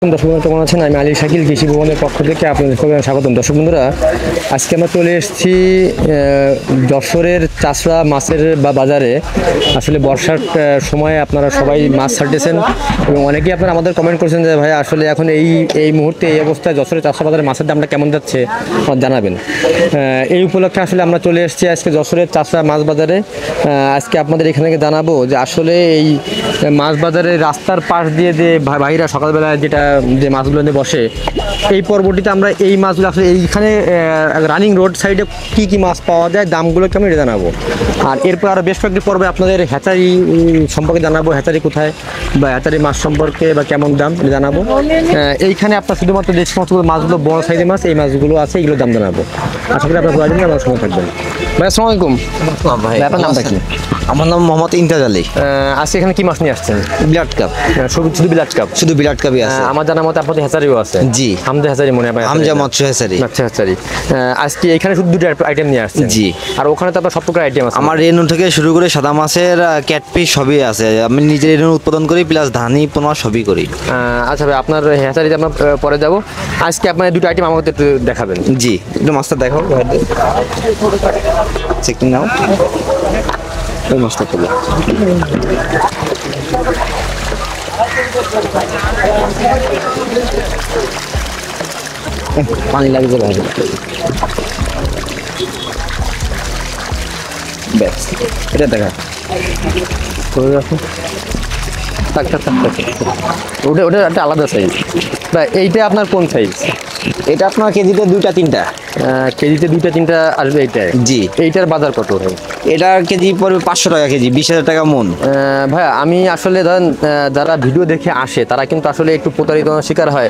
দর্শক বন্ধুরা কেমন আছেন? আমি আলী শাকিল কৃষি ভবনের পক্ষ থেকে আপনাদের স্বাগতম। দর্শক বন্ধুরা, আজকে আমরা চলে এসেছি যশোরের চাষড়া মাছের বাজারে। আসলে বর্ষার সময় আপনারা সবাই মাছ ছাড়তেছেন এবং অনেকেই আপনারা আমাদের কমেন্ট করছেন যে ভাই আসলে এখন এই মুহূর্তে এই অবস্থায় যশোরের চাষড়া বাজারে মাছের দামটা কেমন যাচ্ছে আমার জানাবেন। এই উপলক্ষে আসলে আমরা চলে এসেছি আজকে যশোরের চাষড়া মাছ বাজারে। আজকে আপনাদের এখানে জানাবো যে আসলে এই মাছ বাজারে রাস্তার পাশ দিয়ে যে ভাইরা সকালবেলায় যে মাছগুলো নিয়ে বসে, এই পর্বটিতে আমরা এই মাছগুলো আসলে এইখানে রানিং রোড সাইডে কি কি মাছ পাওয়া যায়, দামগুলো কেমন এটা জানাবো। আর এরপর আরও বেশ কয়েকটি পর্বে আপনাদের হ্যাচারি সম্পর্কে জানাবো, হ্যাচারি কোথায় বা হ্যাচারি মাছ সম্পর্কে বা কেমন দাম জানাবো। এইখানে আপনার শুধুমাত্র যে সমস্ত মাছগুলো বড় সাইজের মাছ, এই মাছগুলো আছে, এগুলোর দাম জানাবো। আশা করি আপনার ঘোরার জন্য আমার সঙ্গে থাকবেন। ভাই আসসালামু আলাইকুম। ভাই আপনার নামটা কি? আমার নাম মোহাম্মদ ইমতাজ আলী। আজকে এখানে কি মাছ নিয়ে আসছেন? বিলাট কাপ। শুধু বিলাট কাপ? শুধু বিলাট কাপই আছে। আমার জানার মতে আপনাদের হ্যাচারিও আছে। জি, হামজা হ্যাচারি মনে হয়। হামজা মৎস্য হ্যাচারি। আচ্ছা হ্যাচারি। আজকে এখানে শুধু দুটো আইটেম নিয়ে আসছেন? জি। আর ওখানে তো আপনার সব প্রকার আইটেম আছে? আমার রেনু থেকে শুরু করে সাদা মাছের ক্যাটফিশ সবই আছে। আমি নিজে রেনু উৎপাদন করি, প্লাস ধানি পোনা সবই করি। আচ্ছা ভাই, আপনার হ্যাচারিতে আমরা পরে যাব। আজকে আপনার দুটো আইটেম আমাকে একটু দেখাবেন। জি, একটু মাছটা দেখো। চেকিং নাও, ওই মাছটা তোলো। পানি লাগবে ভাই। ব্যাস, এটা দেখা ওটা একটা আলাদা সাইজ। এইটা আপনার কোন সাইজ? এটা আপনার কেজিতে দুইটা তিনটা। কেজিতে দুইটা তিনটা আসবে এইটাই? জি। এইটার বাজার কত ভাই? এটার কেজি পড়বে 500 টাকা কেজি, 20,000 টাকা মন। ভাই আমি আসলে ধরেন যারা ভিডিও দেখে আসে তারা কিন্তু আসলে একটু প্রতারিত শিকার হয়,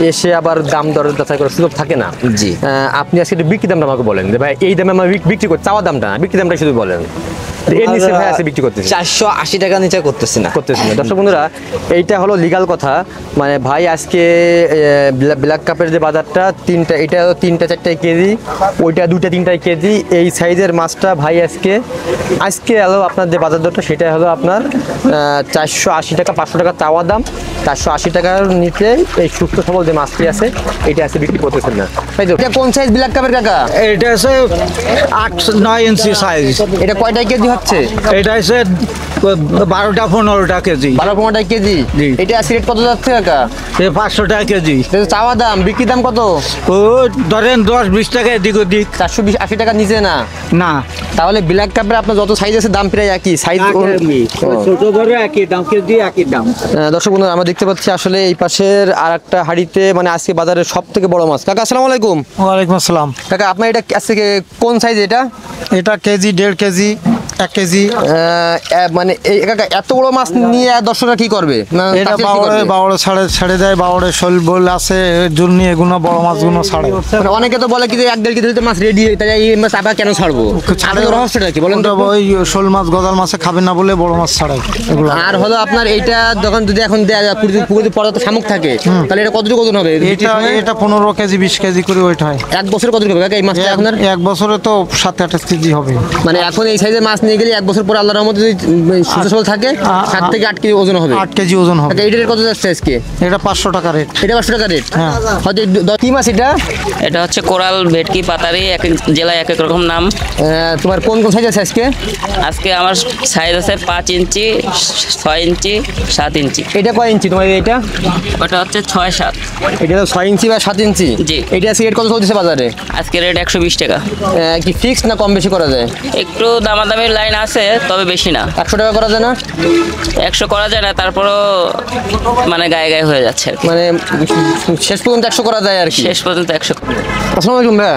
এসে আবার দাম দর যাচাই করার সুযোগ থাকে না। জি। আপনি আজকে একটু বিক্রি দামটা আমাকে বলেন যে ভাই এই দামে আমার বিক্রি করতে, চাওয়া দামটা না, বিক্রি দামটা শুধু বলেন। এর নিচে ভাই আছে বিক্রি করতেছি 480 টাকা নিচে করতেছি না। দর্শক বন্ধুরা, এইটা হলো লিগাল কথা। মানে ভাই আজকে ব্ল্যাক কাপের যে বাজারটা তিনটা, এটা 3টা 4টায় কেজি, ওইটা 2টা 3টায় কেজি। এই সাইজের মাছটা ভাই আজকে হলো আপনার যে বাজার দরটা সেটা হলো আপনার 480 টাকা, 500 টাকা চাওয়া দাম। 480 টাকার নিচে এই সুস্থ সবল যে মাছটি আছে এটা আছে বিক্রি করতেছেন না। তাই তো? এটা কোন সাইজ ব্ল্যাক কাপের কাকা? এটা হচ্ছে 8-9 ইঞ্চি সাইজ। এটা কয়টায় কেজি হচ্ছে? এটা হচ্ছে 12-15 কেজি। 12-15 কেজি। জি। এটা আজকে রেট কত যাচ্ছে কাকা? 500 টাকা কেজি। এটা চাওয়া দাম, বিক্রি দাম কত? ও ধরেন 10-20 টাকা এদিক ওদিক। 420-80 টাকার নিচে না? না, তাহলে ব্ল্যাক কাপের আপনার যত সাইজ আছে দাম প্রায় একই সাইজ। ছোট বড় একই দাম, কেজি একই দাম। দর্শক বন্ধুরা, আমরা দেখতে পাচ্ছি আসলে এই পাশের আর একটা হাড়িতে মানে আজকে বাজারের সব থেকে বড় মাছ। কাকা আসসালামু আলাইকুম। ওয়ালাইকুম আসসালাম। কাকা আপনার এটা আজকে কোন সাইজ? এটা এটা কেজি, 1.5 কেজি, 1 কেজি। মানে এই কাকা এত বড় মাছ নিয়ে দর্শকরা কি করবে? এটা বাওড়ে ছাড়ে দেয়। বাওড়ে শোল বল আছে, এর জন্য এগুলো বড় মাছগুলো ছাড়ে। মানে অনেকে তো বলে কি যে 1-1.5 কেজি মাছ রেডি, তাই এই মাছ আবার কেন ছাড়বো? ছাড়ার রহস্যটা কি বলেন তো? ওই শোল মাছ গজাল মাছে খাবে না বলে বড় মাছ ছাড়ায় এগুলো। আর হলো আপনার এইটা যখন যদি এখন পুকুরে পর্যাপ্ত শামুক থাকে তাহলে এটা কতটুকু ওজন হবে? এটা 15 কেজি 20 কেজি করে ওয়েট হয়। এক বছর কতটুকু হবে কাকা এই মাছটা আপনার? 1 বছরে তো 7-8 কেজি হবে। মানে এখন এই সাইজের মাছ নিয়ে গেলে 1 বছর পরে আল্লাহর রহমতে যদি সুস্থ সবল থাকে 7 থেকে 8 কেজি ওজন হবে। 8 কেজি ওজন হবে। এইটার কত যাচ্ছে আজকে? এটা 500 টাকা রেট। এটা 500 টাকা রেট? হ্যাঁ। হয়তো কি মাছ এটা? এটা হচ্ছে কোরাল, ভেটকি, পাতারি, এক এক জেলায় এক এক রকম নাম। তোমার কোন কোন সাইজ আছে আজকে? আজকে আমার সাইজ আছে 5 ইঞ্চি, 6 ইঞ্চি, 7 ইঞ্চি। এটা কয় ইঞ্চি তোমার এটা? ওটা হচ্ছে 6-7। এটা তো 6 ইঞ্চি বা 7 ইঞ্চি? জি। এটা আজকে রেট কত চলতেছে বাজারে? আজকে রেট 120 টাকা। কি ফিক্সড না কম বেশি করা যায়? একটু দামাদামির লাইন আছে, তবে বেশি না। 100 টাকা করা যায় না? 100 করা যায় না, তারপরও মানে গায়ে গায়ে হয়ে যাচ্ছে আর কি। মানে শেষ পর্যন্ত 100 করা যায় আর কি? শেষ পর্যন্ত 100। আসসালামু আলাইকুম ভাই।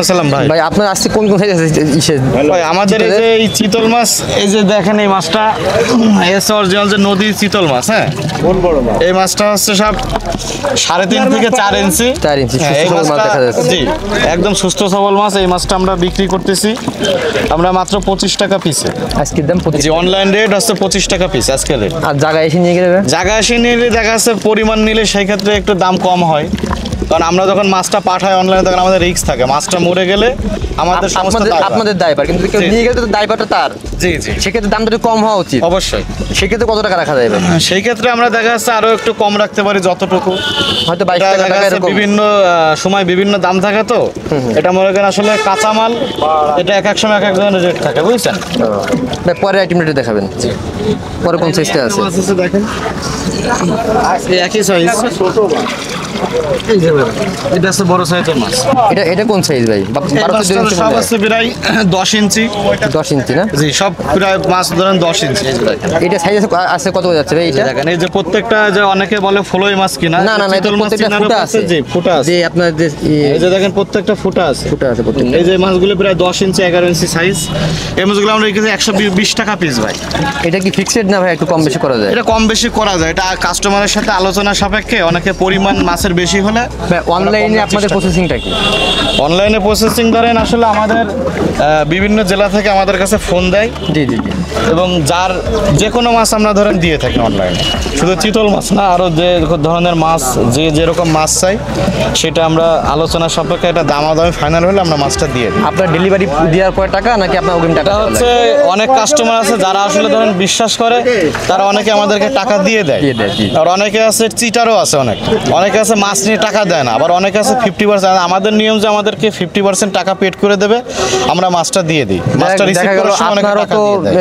আসসালাম ভাই। ভাই আপনার আজকে কোন কোন সাইজ আছে? ভাই আমাদের এই যে এই চিতল মাছ, এই যে দেখেন এই মাছটা এসে অরিজিনাল যে নদীর চিতল মাছ। হ্যাঁ, এই মাছটা হচ্ছে সব 3.5 থেকে 4 ইঞ্চি। 4 ইঞ্চি হ্যাঁ, এই সুস্থ সবল মাছ মাছটা দেখা যাচ্ছে। জি একদম সুস্থ সবল মাছ। এই মাছটা আমরা বিক্রি করতেছি আমরা মাত্র 25 টাকা পিসে। আজকের দাম 25? জি, অনলাইন রেট হচ্ছে 25 টাকা পিস আজকে রেট। আর জায়গায় এসে নিয়ে গেলে? জায়গা এসে নিলে দেখা যাচ্ছে পরিমাণ নিলে সেই ক্ষেত্রে একটু দাম কম হয়। কারণ আমরা যখন মাছটা পাঠাই অনলাইনে তখন আমাদের রিস্ক থাকে, মাছটা মরে গেলে আমাদের সমস্ত দায়ভার। আপনাদের দায়ভার, কিন্তু কেউ জি। নিয়ে গেলে তো দায়ভারটা তার। জি জি সেক্ষেত্রে দামটা একটু কম হওয়া উচিত। অবশ্যই। সেক্ষেত্রে কত টাকা রাখা যাবে? সেই ক্ষেত্রে আমরা দেখা যাচ্ছে আরো একটু কম রাখতে পারি যতটুকু। হয়তো 22 এটা টাকা দেখা যাচ্ছে এরকম। বিভিন্ন সময় বিভিন্ন দাম থাকে তো, এটা মনে করেন আসলে কাঁচামাল, এটা এক এক সময় এক এক ধরনের রেট থাকে, বুঝছেন? ভাই পরে আইটেমটা দেখাবেন। পরে কোন সাইজটা আছে? মাছ আছে দেখেন, এই একই সাইজ। এটা আছে বড় সাইজের মাছ। এটা কোন সাইজ ভাই? এই 12 মাছটা ইঞ্চি সব আছে প্রায় 10 ইঞ্চি। 10 ইঞ্চি না? জি, সব প্রায় মাছ ধরেন 10 ইঞ্চি। এই যে দেখেন, এটা সাইজ আছে কত যাচ্ছে ভাই এটা? দেখেন এই যে প্রত্যেকটা, যে অনেকে বলে ফলই মাছ কিনা, না না না, এটা চিতল মাছ প্রত্যেকটা চিনার ফুটা উপর আছে। জি ফুটা আছে। যে আপনার যে এই যে দেখেন প্রত্যেকটা ফুটা আছে। ফুটা আছে প্রত্যেকটা। এই যে মাছগুলো প্রায় 10 ইঞ্চি 11 ইঞ্চি সাইজ। এই মাছগুলো আমরা রেখেছি 120 টাকা পিস ভাই। এটা কি ফিক্সড না ভাই, একটু কম বেশি করা যায়? এটা কম বেশি করা যায়, এটা কাস্টমারের সাথে আলোচনা সাপেক্ষে। অনেকে পরিমাণ মাছের বেশি হলে ভাই অনলাইনে আপনাদের প্রসেসিংটা কি? অনলাইনে প্রসেসিং ধরেন আসলে আমাদের বিভিন্ন জেলা থেকে আমাদের কাছে ফোন দেয়, জি জি জি। এবং যার যে কোনো মাছ আমরা ধরেন দিয়ে থাকি অনলাইনে। শুধু চিতল মাছ না, আরও যে ধরনের মাছ, যে যেরকম মাছ চাই সেটা আমরা আলোচনা সাপেক্ষে, এটা দামাদামি ফাইনাল হলে আমরা মাছটা দিয়ে দিই। আপনার ডেলিভারি দেওয়ার পর টাকা নাকি আপনার অগ্রিম টাকা? এটা হচ্ছে অনেক কাস্টমার আছে যারা আসলে ধরেন বিশ্বাস করে, তারা অনেকে আমাদেরকে টাকা দিয়ে দেয়। দিয়ে দেয়, জি। আর অনেকে আছে চিটারও আছে, অনেকে আছে মাছ নিয়ে টাকা দেয় না, আবার অনেকে আছে 50%। আমাদের নিয়ম যে আমাদেরকে 50% টাকা পেড করে দেবে, আমরা মাছটা দিয়ে দিই। মাছটা রিসিভ দেখা গেল করার সময় অনেকে আপনারও টাকা তো দিয়ে দেয়।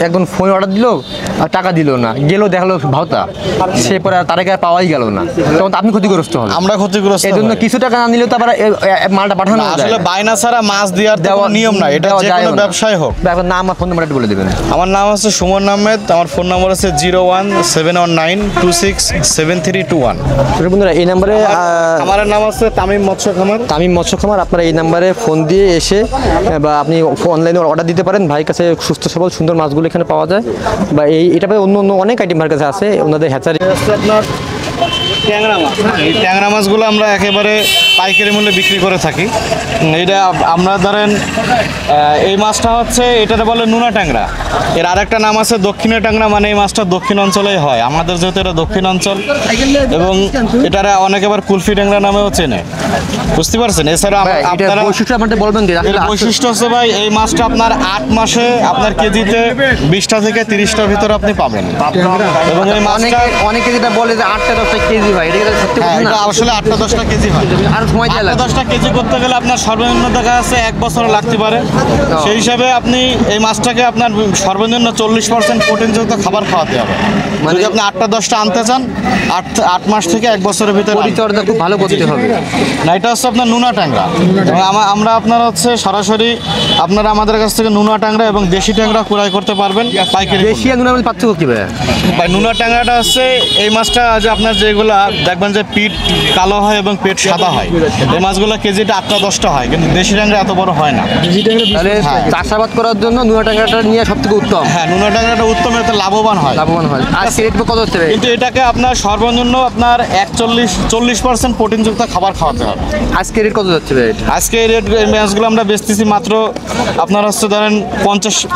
একজন ফোন অর্ডার দিল আর টাকা দিল না, গেল দেখালো ভাওতা, সে পরে আর তার আগে আর পাওয়াই গেল না, তখন তো আপনি ক্ষতিগ্রস্ত হন। আমরা ক্ষতিগ্রস্ত এই জন্য হই। কিছু টাকা না নিলেও তো আবার মালটা পাঠানো না, যায় আসলে না। বায়না ছাড়া মাছ দেওয়ার তো কোনো নিয়ম নাই, এটা দেওয়া যে যায়ও কোনো না। ব্যবসায় হোক। ভাই, আপনার নাম আর ফোন নাম্বার একটু বলে দেবেন। আমার নাম হচ্ছে সুমন আহমেদ, আমার ফোন নম্বর আছে 01719267321। বন্ধুরা এই নাম্বারে আমার নাম আছে তামিম মৎস্য খামার। তামিম মৎস্য খামার, আপনারা এই নাম্বারে ফোন দিয়ে এসে বা আপনি অনলাইনে অর্ডার দিতে পারেন। ভাইয়ের কাছে সুস্থ সবল সুন্দর মাছগুলো এখানে পাওয়া যায়, বা এটা অন্য অন্য অনেক আইটেম ভাইয়ের কাছে আছে, ওনাদের হ্যাচারি। আপনার ট্যাংরা মাছ, এই ট্যাংরা মাছগুলো আমরা একেবারে পাইকারি মূল্যে বিক্রি করে থাকি। এইটা আমরা ধরেন এই মাছটা হচ্ছে, এটাতে বলে নুনা ট্যাংরা। এর আরেকটা নাম আছে দক্ষিণা ট্যাংরা, মানে এই মাছটা দক্ষিণ অঞ্চলেই হয়, আমাদের যেহেতু এটা দক্ষিণ অঞ্চল, এবং এটারে অনেকে আবার কুলফি ট্যাংরা নামেও চেনে, বুঝতে পারছেন? এছাড়া আপনারা বৈশিষ্ট্য আমাদের বলবেন যে এর আসলে বৈশিষ্ট্য হচ্ছে ভাই, এই মাছটা আপনার 8 মাসে আপনার কেজিতে 20টা থেকে 30টার ভিতরে আপনি পাবেন। এবং এই মাছটা অনেকে যেটা বলে যে 8-10 কেজি হয়, এটা কি সত্যি হ্যাঁ, কথা এটা না? আসলে 8-10টা কেজি হয়। আর সময় দেওয়া লাগবে। 8-10টা কেজি করতে গেলে আপনার সর্বনিম্ন দেখা যাচ্ছে 1 বছর লাগতে পারে। সেই হিসাবে আপনি এই মাছটাকে আপনার সর্বনিম্ন 40% প্রোটিনযুক্ত খাবার খাওয়াতে হবে। যদি আপনি 8-10টা আনতে চান, 8 মাস থেকে 1 বছরের ভিতরে আনতে হবে। পরিচর্যা খুব ভালো করতে হবে। না, এটা হচ্ছে আপনার নুনা ট্যাংরা। এবং আমরা আপনার হচ্ছে সরাসরি আপনারা আমাদের কাছ থেকে নুনা ট্যাংরা এবং দেশি ট্যাংরা ক্রয় করতে পারবেন পাইকারি। দেশি আর নুনের মধ্যে পার্থক্য কি ভাই? ভাই নুনা ট্যাংরাটা হচ্ছে এই মাছটা, যে আপনার যেগুলা দেখবেন যে পিঠ কালো হয় এবং পেট সাদা হয়, এই মাছগুলো কেজিটা 8-10টা হয়, কিন্তু দেশি ট্যাংরা এত বড় হয় না। তাহলে চাষাবাদ করার জন্য নুনা ট্যাংরাটা নিয়ে সবথেকে উত্তম, হ্যাঁ, নুনা ট্যাংরাটা উত্তম, এতে লাভবান হয়। লাভবান হয়। আজকে রেট কত হচ্ছে ভাই? কিন্তু এটাকে আপনার সর্বনিম্ন আপনার 40% প্রোটিনযুক্ত খাবার খাওয়াতে হবে। আজকে রেট কত যাচ্ছে ভাই? আজকে এই রেট, এই মাছগুলো আমরা বেচতেছি মাত্র আপনার হচ্ছে ধরেন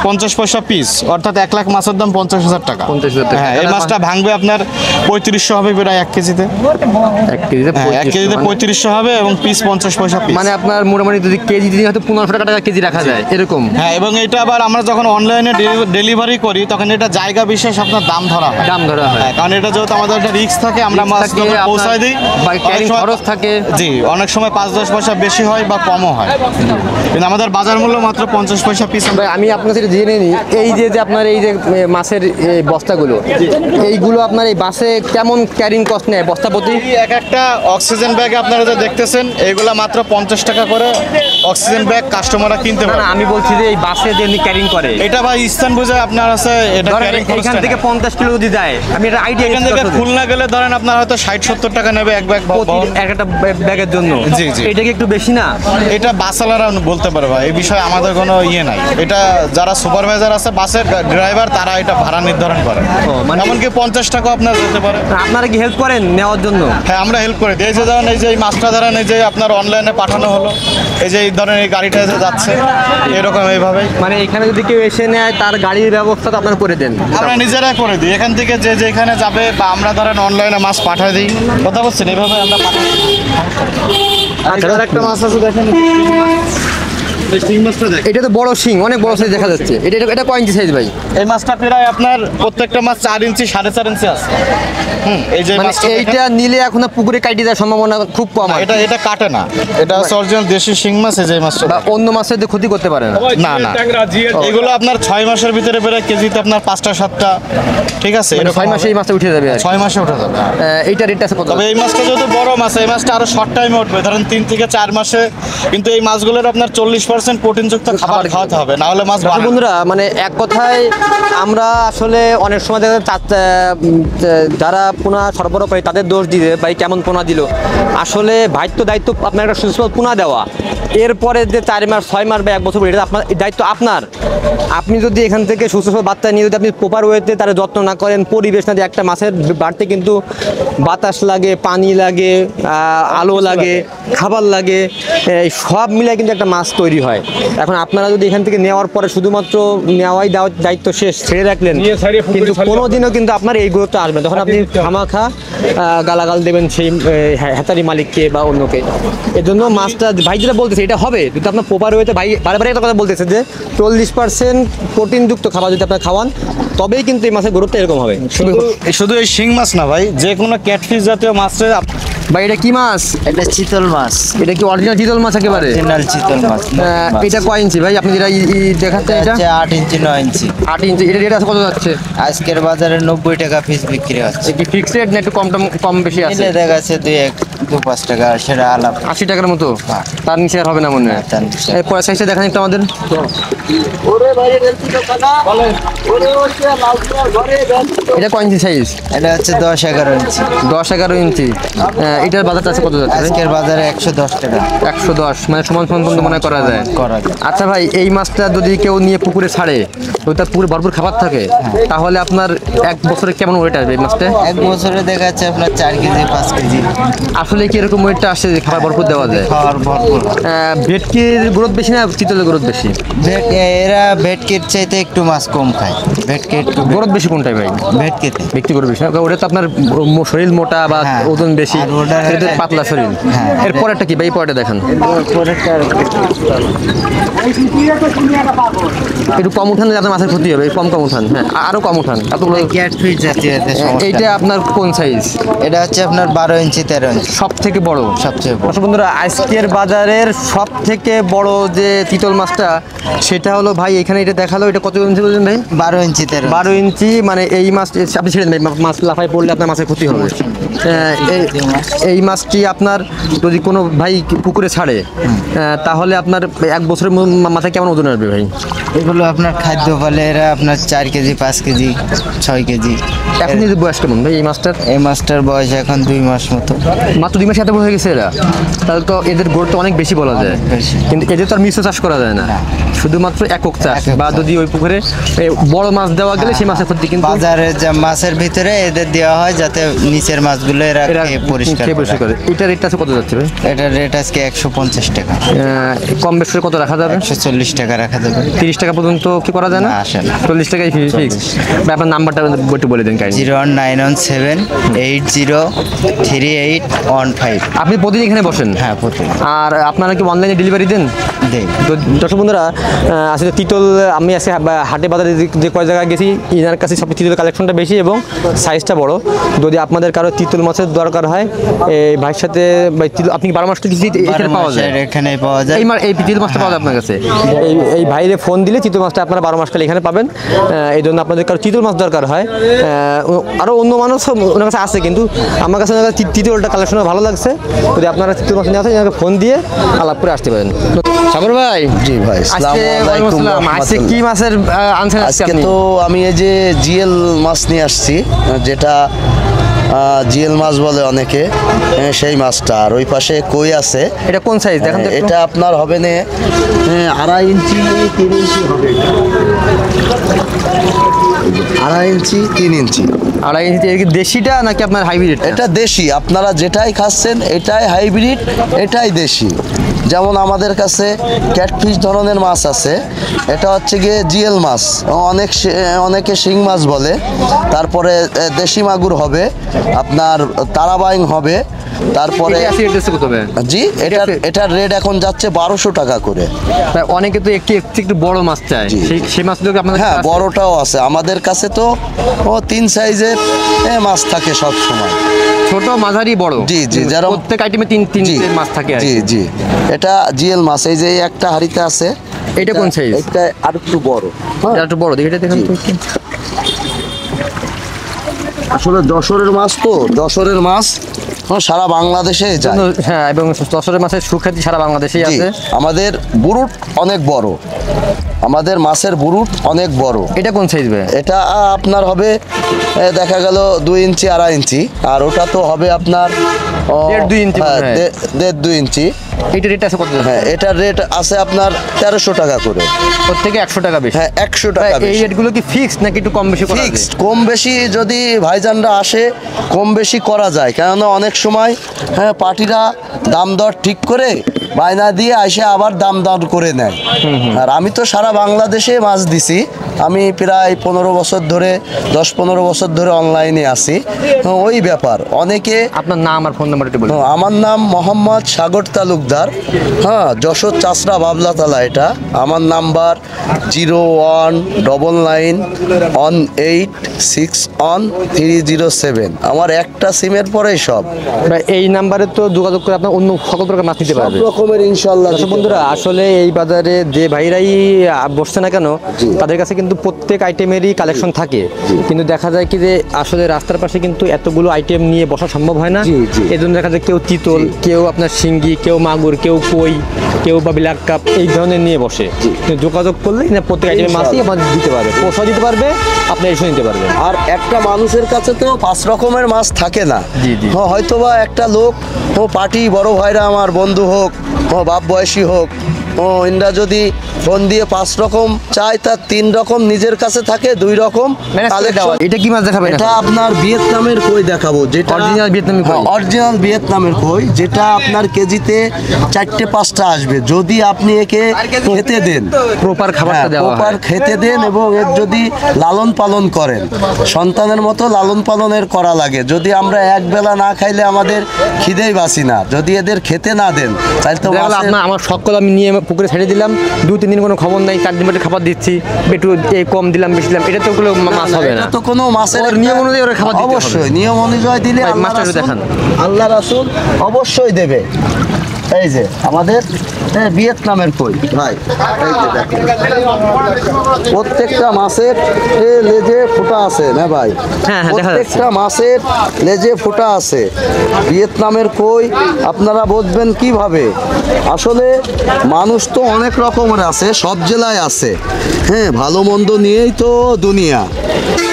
50 পয়সা পিস, অর্থাৎ 1 লাখ মাছের দাম 50,000 টাকা। 50,000 টাকা। হ্যাঁ, এই মাছটা ভাঙবে আপনার 3500 হবে প্রায় 1 কেজিতে। 1 কেজিতে হ্যাঁ, 1 কেজিতে 3500 হবে এবং পিস 50 পয়সা পিস। মানে আপনার মোটামুটি যদি কেজি দিয়ে হয়তো 1500 টাকা কেজি রাখা যায় এরকম। হ্যাঁ, এবং এটা আবার আমরা যখন অনলাইনে ডেলিভারি করি তখন এটা জায়গা বিশেষ আপনার দাম ধরা হয়। দাম ধরা হয়। হ্যাঁ, কারণ এটা যেহেতু আমাদের একটা রিস্ক থাকে, আমরা মাছ থাকে, যখন আপনার পৌঁছায় দিই বা অনেক ক্যারিং সময়- খরচ থাকে। জি, অনেক সময় 5-10 পয়সা বেশি হয় বা কমও হয়, কিন্তু আমাদের বাজার মূল্য মাত্র 50 পয়সা পিস। ভাই আমি আপনার সাথে জেনে নিই, এই যে আপনার এই যে মাছের এই বস্তাগুলো, এইগুলো আপনার এই বাসে কেমন ক্যারিং কস্ট নেয় বস্তা প্রতি? এক একটা অক্সিজেন ব্যাগ আপনারা যে দেখতেছেন, এগুলা মাত্র 50 টাকা করে অক্সিজেন ব্যাগ কাস্টমাররা কিনতে না পারে। না, আমি বলছি যে এই বাসে যে ক্যারিং করে, এটা ভাই স্থান বুঝে আপনার আছে, এটা ধরেন ক্যারিং এখান থেকে 50 কিলো যদি যায়, আমি এটা আইডিয়া এখান থেকে খুলনা গেলে ধরেন আপনার হয়তো 60-70 টাকা নেবে এক ব্যাগ বহন। একটা ব্যাগের জন্য। জি, জি। এটা কি একটু বেশি না? এটা বাসালারা বলতে পারবে, এই বিষয়ে আমাদের কোনো ইয়ে নাই। এটা যারা সুপারভাইজার আছে, বাসের ড্রাইভার, তারা এটা ভাড়া নির্ধারণ করে। মানে- এমনকি 50 টাকা আপনার যেতে পারে। আপনারা কি হেল্প করেন নেওয়ার জন্য? হ্যাঁ, আমরা হেল্প করে দিই। এই যে ধরেন এই যে এই মাছটা ধরেন ধরেন এই যে আপনার অনলাইনে পাঠানো হলো, এই যে এই ধরেন এই গাড়িটা এসে যাচ্ছে এরকম এইভাবেই মানে এখানে যদি কেউ এসে নেয় তার গাড়ির ব্যবস্থা তো আপনারা করে দেন? আমরা নিজেরাই করে দিই, এখান থেকে যে যেখানে যাবে বা আমরা ধরেন অনলাইনে মাছ পাঠিয়ে দিই, কথা বলছেন এইভাবে আমরা পাঠাই। আর একটা মাছ আছে দেখেন, এই শিং মাছটা দেখেন, এটা তো বড় শিং, অনেক বড় সাইজ দেখা যাচ্ছে। এটা কয় ইঞ্চি সাইজ ভাই? এই মাছটা প্রায় আপনার প্রত্যেকটা মাছ 4 ইঞ্চি 4.5 ইঞ্চি আছে। এই যে মানে মাছটা এইটা নিলে এখন পুকুরে কাটি যাওয়ার সম্ভাবনা খুব কম আছে। এটা কাটে না, এটা হচ্ছে অরিজিনাল দেশি শিং মাছ। এই যে মাছটা বা অন্য মাছের দিয়ে ক্ষতি করতে পারে না। না এগুলো আপনার 6 মাসের ভিতরে প্রায় কেজিতে আপনার 5টা 7টা, ঠিক আছে, মানে এরকম 6 মাসে এই মাছটা উঠে যাবে আর কি। 6 মাসে উঠে যাবে। এইটা রেট আছে কত? তবে এই মাছটা যেহেতু বড় মাছ, এই মাছটা আরো শর্ট টাইমে উঠবে, ধরেন 3 থেকে 4 মাসে। কিন্তু এই মাছগুলোর আপনার 40% প্রোটিনযুক্ত খাবার খাওয়াতে হবে, না হলে মাছ দর্শক বাড়ে না। বন্ধুরা, মানে এক কথায় আমরা আসলে অনেক সময় দেখা যারা পোনা সরবরাহ করে তাদের দোষ দিবে, ভাই কেমন পোনা দিল। আসলে ভাই তো দায়িত্ব আপনার একটা সুস্থ পোনা দেওয়া, এরপরে যে 4 মাস 6 মাস বা 1 বছর এটা আপনার দায়িত্ব আপনার। আপনি যদি এখান থেকে সুস্থ বাচ্চা নিয়ে যদি আপনি প্রপার ওয়েতে তার যত্ন না করেন, পরিবেশ না দিয়ে, একটা মাছের বাড়তে কিন্তু বাতাস লাগে, পানি লাগে, আলো লাগে, খাবার লাগে, এই সব মিলে কিন্তু একটা মাছ তৈরি হয়। এখন আপনারা যদি এখান থেকে নেওয়ার পরে শুধুমাত্র নেওয়াই দায়িত্ব শেষ ছেড়ে রাখলেন, কিন্তু কোনোদিনও কিন্তু আপনার এই গুরুত্ব আসবে না। তখন আপনি খামাখা গালাগাল দেবেন সেই হেতারি মালিককে বা অন্যকে। এর জন্য মাছটা ভাই যেটা বলতেছে এটা হবে, কিন্তু আপনার প্রপার ওয়েতে ভাই বারে একটা কথা বলতেছে যে 40% প্রোটিনযুক্ত খাবার যদি আপনার খাওয়ান, তবেই কিন্তু এই মাছের গুরুত্ব এরকম হবে। শুধু এই শিং মাছ না ভাই, যে কোনো ক্যাটফিশ জাতীয় মাছের ভাই এটা কি মাছ? এটা চিতল মাছ, এটা কি অরিজিনাল চিতল মাছ একেবারে? অরিজিনাল চিতল মাছ। এটা কয় ইঞ্চি ভাই আপনি যেটা দেখাচ্ছেন? এটা 8 ইঞ্চি 9 ইঞ্চি। 8 ইঞ্চি। এটা রেট আছে কত যাচ্ছে? আজকের বাজারে 90 টাকা পিস বিক্রি হচ্ছে। কি ফিক্সড রেট না একটু কম বেশি আছে? নিলে দেখা যাচ্ছে 2-5 টাকা, সেটা আলাপ। 80 টাকার মতো, তার নিচে আর হবে না মনে হয়। তার নিচে। এই পরের সাইজটা দেখান একটু আমাদের। এটা কয় ইঞ্চি সাইজ? এটা হচ্ছে 10-11 ইঞ্চি। 10-11 ইঞ্চি। এটার বাজারটা আছে কত যাচ্ছে? আজকের বাজারে 110 টাকা। 110, মানে সমান তো মনে করা যায়। করা যায়। আচ্ছা ভাই, এই মাছটা যদি কেউ নিয়ে পুকুরে ছাড়ে, তো তার পুকুরে ভরপুর খাবার থাকে, তাহলে আপনার 1 বছরে কেমন ওয়েট আসবে এই মাছটা? 1 বছরে দেখা যাচ্ছে আপনার 4 কেজি 5 কেজি। আসলে কি এরকম ওয়েটটা আসে যে খাবার ভরপুর দেওয়া যায়? খাওয়ার ভরপুর। ভেটকির গ্রোথ বেশি না চিতলের গ্রোথ বেশি? এরা ভেটকির চাইতে একটু মাছ কম খায়। ভেটকি একটু গ্রোথ বেশি কোনটাই ভাই? ভেটকিতে। ব্যক্তি গ্রোথ বেশি না, ওটা তো আপনার শরীর মোটা বা হ্যাঁ। ওজন বেশি, আর ওটা এটা তো পাতলা শরীর। হ্যাঁ। এর পরেরটা কি ভাই? পরেরটা দেখান। একটু কম উঠান, আপনার মাছের ক্ষতি হবে। কম উঠান, হ্যাঁ আরো কম উঠান। ক্যাটফিশ জাতীয় এতে সমস্যা। এইটা আপনার কোন সাইজ? এটা হচ্ছে আপনার 12 ইঞ্চি 13 ইঞ্চি। সব থেকে বড়? সবচেয়ে বড়। দর্শক বন্ধুরা, আজকের বাজারের সব থেকে বড় যে চিতল মাছটা, সেটা হলো ভাই এখানে এটা দেখালো। এটা কত ইঞ্চি বলছেন ভাই? 12 ইঞ্চি 13। 12 ইঞ্চি। মানে এই মাছ আপনি ছেড়ে দেন ভাই, মাছ লাফায় পড়লে আপনার মাছের ক্ষতি হবে। এই মাছটি আপনার যদি কোনো ভাই পুকুরে ছাড়ে, তাহলে আপনার 1 বছরের মাথায় কেমন ওজন আসবে ভাই? এগুলো আপনার খাদ্য ফলে এরা আপনার 4 কেজি 5 কেজি 6 কেজি। এখন যদি বয়স কেমন ভাই এই মাছটার? এই মাছটার বয়স এখন 2 মাস মতো। মাত্র 2 মাস এত বড় হয়ে গেছে এরা? তাহলে তো এদের গ্রোথ অনেক বেশি বলা যায়। বেশি। কিন্তু এদের তো আর মিশ্র চাষ করা যায় না, শুধুমাত্র একক চাষ। বা যদি ওই পুকুরে বড় মাছ দেওয়া গেলে সেই মাছের ক্ষতি। কিন্তু বাজারে যা মাছের ভিতরে এদের দেওয়া হয় যাতে নিচের মাছগুলো এরা খেয়ে পরিষ্কার করে। এটা রেট আছে কত যাচ্ছে ভাই? এটার রেট আজকে 150 টাকা। কম বেশি কত রাখা যাবে? 140 টাকা রাখা যাবে। 30 টাকা পর্যন্ত কি করা যায় না? না, আসে না। 40 টাকাই ফিক্স। ভাই আপনার নাম্বারটা একটু বলে দেন কাইন্ডলি। 01917803815। আপনি প্রতিদিন এখানে বসেন? হ্যাঁ, প্রতিদিন। আর আপনারা কি অনলাইনে ডেলিভারি দেন? দেই। তো দর্শক বন্ধুরা, আসলে তিতল আমি আজকে হাটে বাজারে যে কয় জায়গায় গেছি, ইনার কাছে সব তিতলের কালেকশনটা বেশি এবং সাইজটা বড়। যদি আপনাদের কারো তিতল মাছের দরকার হয়, এই ভাইয়ের সাথে আপনি 12 মাস এখানে পাওয়া যায়? এখানে পাওয়া যায়। এই তিতল মাছটা পাওয়া যায় আপনার কাছে? এই ভাইরে ফোন দিলে চিতল মাছটা আপনারা 12 মাস কালে এখানে পাবেন। এই জন্য আপনাদের কারো চিতল মাছ দরকার হয়, আরও অন্য মানুষ ওনার কাছে আছে, কিন্তু আমার কাছে তিতলটা কালেকশন ভালো লাগছে। যদি আপনারা চিতল মাছ নিয়ে আসেন, ফোন দিয়ে আলাপ করে আসতে পারেন। সাগর ভাই। জি ভাই, আজকে কি মাছের আনছেন? আজকে তো আমি এই যে জিএল মাছ নিয়ে আসছি, যেটা জিএল মাছ বলে অনেকে, সেই মাছটা। আর ওই পাশে কই আছে। এটা কোন সাইজ দেখেন তো একটু? এটা আপনার হবে না 2.5 ইঞ্চি 3 ইঞ্চি হবে। 2.5 ইঞ্চি 3 ইঞ্চি। 2.5 ইঞ্চি। এটা কি দেশিটা নাকি আপনার হাইব্রিড? এটা দেশি। আপনারা যেটাই খাচ্ছেন এটাই হাইব্রিড, এটাই দেশি। যেমন আমাদের কাছে ক্যাটফিশ ধরনের মাছ আছে, এটা হচ্ছে গিয়ে জিএল মাছ, অনেকে শিং মাছ বলে। তারপরে দেশি মাগুর হবে, আপনার তারাবাইং হবে। তারপরে জি, এটার রেট এখন যাচ্ছে 1200 টাকা করে। অনেকে তো একটু বড় মাছ চায়, সেই মাছগুলো কি আপনাদের? হ্যাঁ, বড়টাও আছে আমাদের কাছে। তো 3 সাইজের মাছ থাকে সব সময়, ছোট মাঝারি বড়। জি জি, যেরকম প্রত্যেক আইটেমে 3 মাছ থাকে। জি জি, এটা জিএল মাছ। এই যে একটা হাড়িতে আছে। এটা কোন সাইজ? এটা আর একটু বড়। এটা একটু বড়, দেখি এটা দেখেন তো। আসলে যশোরের মাছ তো, যশোরের মাছ সারা বাংলাদেশে যায়। হ্যাঁ, এবং যশোরের মাছের সুখ্যাতি সারা বাংলাদেশেই আছে। আমাদের বুরুট অনেক বড়, আমাদের মাছের বুরুট অনেক বড়। এটা কোন সাইজ ভাই? এটা আপনার হবে দেখা গেল 2 ইঞ্চি 2.5 ইঞ্চি। আর ওটা তো হবে আপনার 1.5-2 ইঞ্চি। 1.5-2 ইঞ্চি। এইটার রেট আছে কত? হ্যাঁ, এটার রেট আছে আপনার 1300 টাকা করে। প্রত্যেকে 100 টাকা বেশি। হ্যাঁ, 100 টাকা এই বেশি। রেটগুলো কি ফিক্সড নাকি একটু কম বেশি করা যায়? ফিক্সড। কম বেশি যদি ভাইজানরা আসে কম বেশি করা যায়, কেননা অনেক সময় পার্টিরা দাম দর ঠিক করে বায়না দিয়ে এসে আবার দাম দর করে নেয়। আর আমি তো সারা বাংলাদেশে মাছ দিছি। আমি প্রায় 15 বছর ধরে, 10-15 বছর ধরে অনলাইনে আছি। ওই ব্যাপার। অনেকে। আপনার নাম আর ফোন নাম্বার একটু বলুন। আমার নাম মোহাম্মদ সাগর তালুকদার। হ্যাঁ, যশোর চাষরা বাবলাতলা। এটা আমার নাম্বার 0119918613007। আমার একটা সিমের পরেই সব। এই নাম্বারে তো যোগাযোগ করে আপনার অন্য সকল প্রকার মাছ নিতে পারবে। সব রকমের ইনশাআল্লাহ। বন্ধুরা, আসলে এই বাজারে যে ভাইরাই বসছে না কেন, তাদের কাছে কিন্তু প্রত্যেক আইটেমেরই কালেকশন থাকে। কিন্তু দেখা যায় কি যে আসলে রাস্তার পাশে কিন্তু এতগুলো আইটেম নিয়ে বসা সম্ভব হয় না। এই জন্য দেখা যায় কেউ চিতল, কেউ আপনার শিঙ্গি, কেউ মাগুর, কেউ কই, কেউ বা ব্ল্যাক কাপ এই ধরনের নিয়ে বসে। যোগাযোগ করলে প্রত্যেক আইটেমের মাছই আপনার দিতে পারবে, পোষা দিতে পারবে, আপনি এসে নিতে পারবেন। আর একটা মানুষের কাছে তো 5 রকমের মাছ থাকে না। হয়তোবা একটা লোক পার্টি, বড় ভাইরা আমার বন্ধু হোক, বাপ বয়সী হোক, ইন্দ্রা যদি ফোন দিয়ে 5 রকম চায়, তার 3 রকম নিজের কাছে থাকে, 2 রকম কালেকশন। এটা কি মাছ দেখাবেন? এটা আপনার ভিয়েতনামের কই দেখাবো, যেটা অরিজিনাল ভিয়েতনামি কই। অরিজিনাল ভিয়েতনামের কই, যেটা আপনার কেজিতে 4-5টা আসবে যদি আপনি একে খেতে দেন, প্রপার খাবারটা দেওয়া হয়। প্রপার খেতে দেন এবং এর যদি লালন পালন করেন, সন্তানের মতো লালন পালনের করা লাগে। যদি আমরা এক বেলা না খাইলে আমাদের খিদেই বাঁচি না। যদি এদের খেতে না দেন তাহলে তো আমার সকল আমি নিয়ে পুকুরে ছেড়ে দিলাম, 2-3 দিন কোনো খবর নাই, 4 দিন পরে খাবার দিচ্ছি, একটু কম দিলাম বেশি দিলাম, এটা তো কোনো মাছ হবে না। এটা তো কোনো মাছের নিয়ম অনুযায়ী ওরা খাবার দিতে হবে। অবশ্যই নিয়ম অনুযায়ী দিলে আল্লাহ রাসূল অবশ্যই দেবে। এই যে আমাদের ভিয়েতনামের কই ভাই, এই যে দেখেন প্রত্যেকটা মাছের লেজে ফোঁটা আছে না ভাই? প্রত্যেকটা মাছের লেজে ফোঁটা আছে। ভিয়েতনামের কই আপনারা বুঝবেন কিভাবে? আসলে মানুষ তো অনেক রকমের আছে, সব জেলায় আছে। হ্যাঁ, ভালো মন্দ নিয়েই তো দুনিয়া।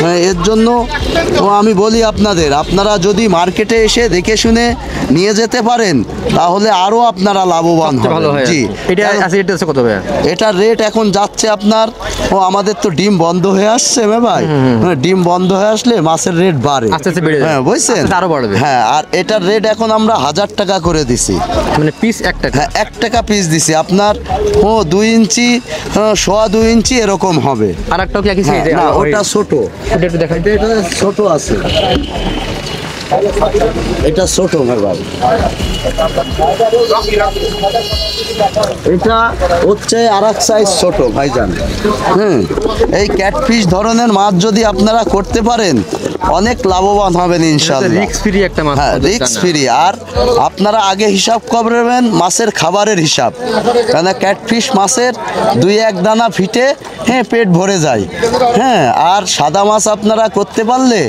হ্যাঁ, এর জন্য আমি বলি আপনারা যদি মার্কেটে এসে দেখে শুনে নিয়ে যেতে পারেন তাহলে আরো আপনারা লাভবান হবেন। জি, এটার রেট এখন যাচ্ছে আপনার, আমাদের তো ডিম বন্ধ হয়ে আসছে ভাই। ডিম বন্ধ হয়ে আসলে মাছের রেট বাড়ে। হ্যাঁ, বুঝছেন? হ্যাঁ, আর এটার রেট এখন আমরা 1000 টাকা করে দিছি, মানে পিস 1 টাকা। হ্যাঁ, 1 টাকা পিস দিছি আপনার। 2 ইঞ্চি 2.25 ইঞ্চি এরকম হবে। আর একটা কি আছে? ওটা ছোট, ওটা একটু দেখাই। এটা ছোট আছে, এটা ছোট ভাই। এটা হচ্ছে আরেক সাইজ ছোট ভাইজান। এই ক্যাটফিশ ধরনের মাছ যদি আপনারা করতে পারেন অনেক লাভবান হবেন ইনশাআল্লাহ। রিস্ক ফ্রি একটা মাছ। হ্যাঁ, রিস্ক ফ্রি। আর আপনারা আগে হিসাব করবেন মাছের খাবারের হিসাব, কেন ক্যাটফিশ মাছের 2-1 দানা ফিটে পেট ভরে যায়। হ্যাঁ, আর সাদা মাছ আপনারা করতে পারলে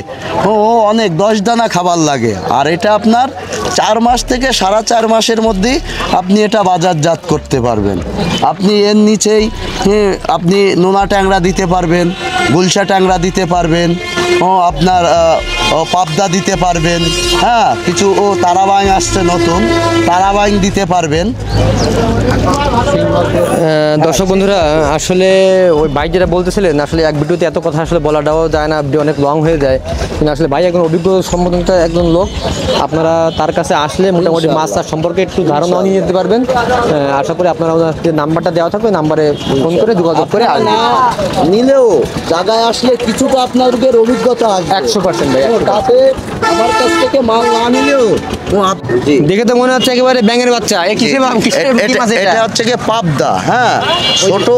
অনেক 10 দানা খাবার লাগে। আর এটা আপনার 4 মাস থেকে 4.5 মাসের মধ্যেই আপনি এটা বাজারজাত করতে পারবেন। আপনি এর নিচেই আপনি নোনা ট্যাংরা দিতে পারবেন, গুলশা ট্যাংরা দিতে পারবেন, আপনার পাবদা দিতে পারবেন, হ্যাঁ কিছু তারাবাইং আসছে নতুন, তারাবাইং দিতে পারবেন। দর্শক বন্ধুরা, আসলে ওই ভাই যেটা বলতেছিলেন, আসলে এক ভিডিওতে এত কথা আসলে বলাটাও যায় না, ভিডিও অনেক লং হয়ে যায়। কিন্তু আসলে ভাই একজন অভিজ্ঞ সম্বন্ধে একজন লোক, আপনারা তার কাছে আসলে মোটামুটি মাছ চাষ সম্পর্কে একটু ধারণাও নিয়ে যেতে পারবেন। আশা করি আপনারা ওনার যে নাম্বারটা দেওয়া থাকবে, নাম্বারে ফোন করে যোগাযোগ করে আসবেন। না নিলেও জায়গায় আসলে কিছুটা আপনাদের অভিজ্ঞতা আসবে 100% ভাই, তাতে আমার কাছ থেকে মাল না নিলেও দেখে তো মনে হচ্ছে একেবারে ব্যাঙের বাচ্চা। কি মাছ এটা? এটা হচ্ছে কি পাবদা, হ্যাঁ ছোট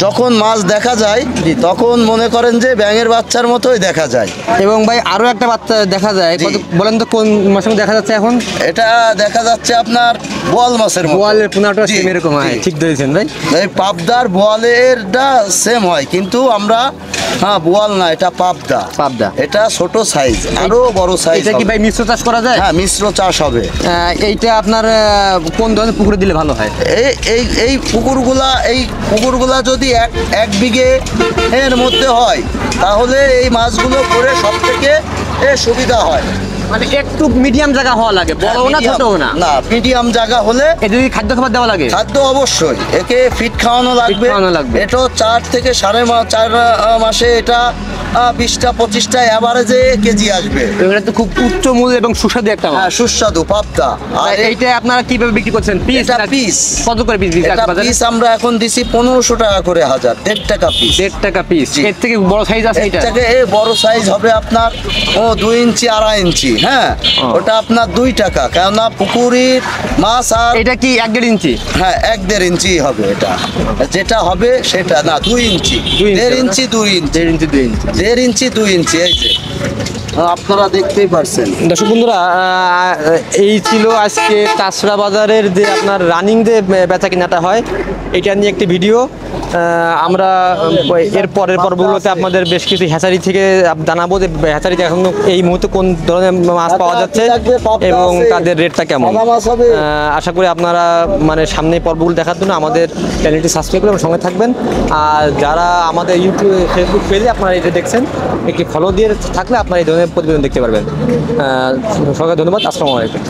যখন মাছ দেখা যায় তখন মনে করেন যে ব্যাঙের বাচ্চার মতোই দেখা যায়। এবং ভাই আরো একটা বাচ্চা দেখা যায়, বলেন তো কোন মাছের মধ্যে দেখা যাচ্ছে এখন? এটা দেখা যাচ্ছে আপনার বোয়াল মাছের মতো। বোয়ালের পোনাটা জি, সেম এরকম হয়, জি। ঠিক ধরেছেন ভাই। এই পাবদার বোয়ালেরটা সেম হয়, কিন্তু আমরা বোয়াল না, এটা পাবদা। পাবদা। এটা ছোট সাইজ, আরো বড় সাইজ। এটা কি ভাই মিশ্র চাষ করা যায়? হ্যাঁ মিশ্র চাষ হবে। এইটা আপনার কোন ধরনের পুকুরে দিলে ভালো হয়? এই পুকুরগুলা যদি এক বিঘে এর মধ্যে হয় তাহলে এই মাছগুলো করে সব থেকে সুবিধা হয়। মানে একটু মিডিয়াম জায়গা হওয়া লাগে, বড়ও না ছোটও না। না মিডিয়াম জায়গা হলে এতে যদি খাদ্য খাবার দেওয়া লাগে, খাদ্য অবশ্যই একে ফিট খাওয়ানো লাগবে। খাওয়ানো লাগবে। এটা 4 থেকে 4.5 মাসে এটা 20টা 25টা এভারেজে কেজি আসবে। এটা তো খুব উচ্চ মূল্য এবং সুস্বাদু একটা মাছ। হ্যাঁ সুস্বাদু পাবদা। আর এইটা আপনারা কিভাবে বিক্রি করছেন? পিস? এটা পিস। কত করে পিস? এটা পিস আমরা এখন দিছি 1500 টাকা করে হাজার, 1.5 টাকা পিস। 1.5 টাকা পিস। জি। এর থেকে বড় সাইজ আছে এটা? এর থেকে বড় সাইজ হবে আপনার 2 ইঞ্চি 2.5 ইঞ্চি। হ্যাঁ ওটা আপনার 2 টাকা, কেননা পুকুরের মাছ। আর এটা কি 1.5 ইঞ্চি? হ্যাঁ 1.5 ইঞ্চি হবে এটা, যেটা হবে সেটা না 2 ইঞ্চি। 1.5 ইঞ্চি 2 ইঞ্চি। 1.5 ইঞ্চি 2 ইঞ্চি। 1.5 ইঞ্চি 2 ইঞ্চি, এই যে আপনারা দেখতেই পারছেন। দর্শক বন্ধুরা, এই ছিল আজকে চাষড়া বাজারের যে আপনার রানিং যে বেচা কেনাটা হয়, এটা নিয়ে একটি ভিডিও। আমরা এর পরের পর্বগুলোতে আপনাদের বেশ কিছু হ্যাচারি থেকে জানাবো যে হ্যাচারিতে এখন এই মুহূর্তে কোন ধরনের মাছ পাওয়া যাচ্ছে এবং তাদের রেটটা কেমন। আশা করি আপনারা মানে সামনে পর্বগুলো দেখার জন্য আমাদের চ্যানেলটি সাবস্ক্রাইব করে সঙ্গে থাকবেন। আর যারা আমাদের ইউটিউব ফেসবুক পেজে আপনারা এটা দেখছেন, একটি ফলো দিয়ে থাকলে আপনারা এই ধরনের প্রতিবেদন দেখতে পারবেন। সবাইকে ধন্যবাদ। আসসালামু আলাইকুম।